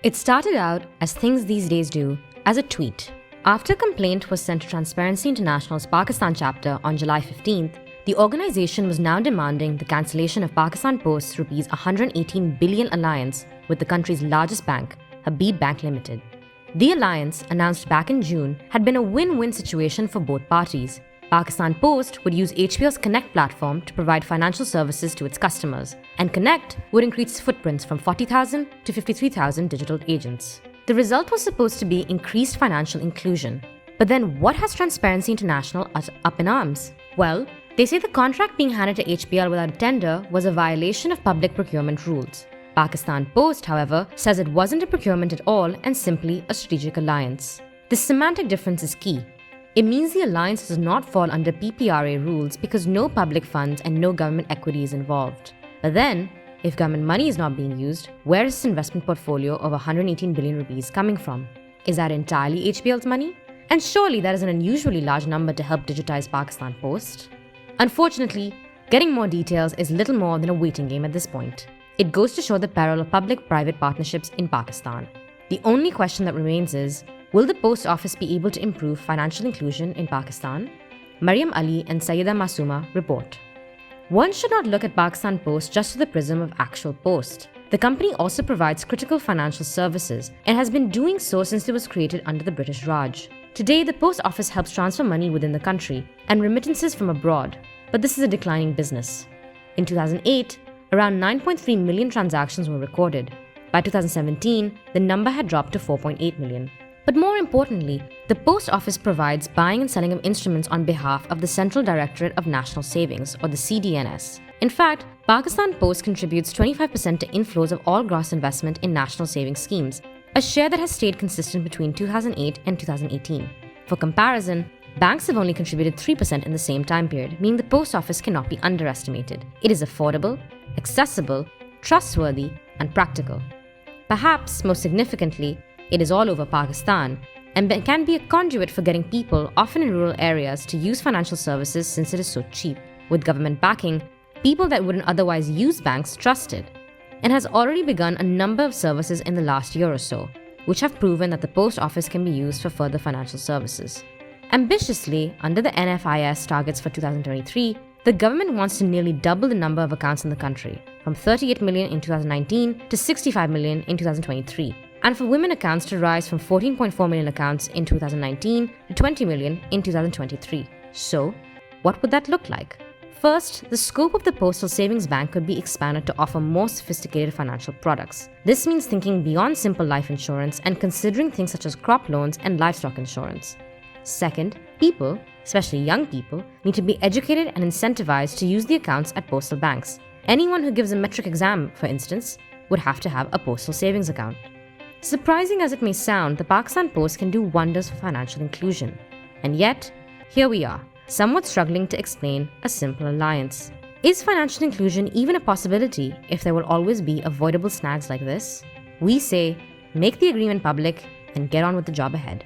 It started out, as things these days do, as a tweet. After a complaint was sent to Transparency International's Pakistan chapter on July 15th, the organization was now demanding the cancellation of Pakistan Post's Rs 118 billion alliance with the country's largest bank, Habib Bank Limited. The alliance, announced back in June, had been a win-win situation for both parties. Pakistan Post would use HPL's Connect platform to provide financial services to its customers, and Connect would increase its footprints from 40,000 to 53,000 digital agents. The result was supposed to be increased financial inclusion. But then what has Transparency International up in arms? Well, they say the contract being handed to HPL without a tender was a violation of public procurement rules. Pakistan Post, however, says it wasn't a procurement at all and simply a strategic alliance. This semantic difference is key. It means the alliance does not fall under PPRA rules because no public funds and no government equity is involved. But then, if government money is not being used, where is this investment portfolio of 118 billion rupees coming from? Is that entirely HPL's money? And surely that is an unusually large number to help digitize Pakistan Post. Unfortunately, getting more details is little more than a waiting game at this point. It goes to show the peril of public-private partnerships in Pakistan. The only question that remains is, will the post office be able to improve financial inclusion in Pakistan? Meiryum and Syeda Masooma report. One should not look at Pakistan Post just through the prism of actual post. The company also provides critical financial services and has been doing so since it was created under the British Raj. Today, the post office helps transfer money within the country and remittances from abroad, but this is a declining business. In 2008, around 9.3 million transactions were recorded. By 2017, the number had dropped to 4.8 million. But more importantly, the post office provides buying and selling of instruments on behalf of the Central Directorate of National Savings, or the CDNS. In fact, Pakistan Post contributes 25% to inflows of all gross investment in national savings schemes, a share that has stayed consistent between 2008 and 2018. For comparison, banks have only contributed 3% in the same time period, meaning the post office cannot be underestimated. It is affordable, accessible, trustworthy, and practical. Perhaps most significantly, it is all over Pakistan and can be a conduit for getting people, often in rural areas, to use financial services since it is so cheap. With government backing, people that wouldn't otherwise use banks trust it, and has already begun a number of services in the last year or so, which have proven that the post office can be used for further financial services. Ambitiously, under the NFIS targets for 2023, the government wants to nearly double the number of accounts in the country, from 38 million in 2019 to 65 million in 2023. And for women accounts to rise from 14.4 million accounts in 2019 to 20 million in 2023. So, what would that look like? First, the scope of the Postal Savings Bank could be expanded to offer more sophisticated financial products. This means thinking beyond simple life insurance and considering things such as crop loans and livestock insurance. Second, people, especially young people, need to be educated and incentivized to use the accounts at postal banks. Anyone who gives a metric exam, for instance, would have to have a postal savings account. Surprising as it may sound, the Pakistan Post can do wonders for financial inclusion. And yet, here we are, somewhat struggling to explain a simple alliance. Is financial inclusion even a possibility if there will always be avoidable snags like this? We say, make the agreement public and get on with the job ahead.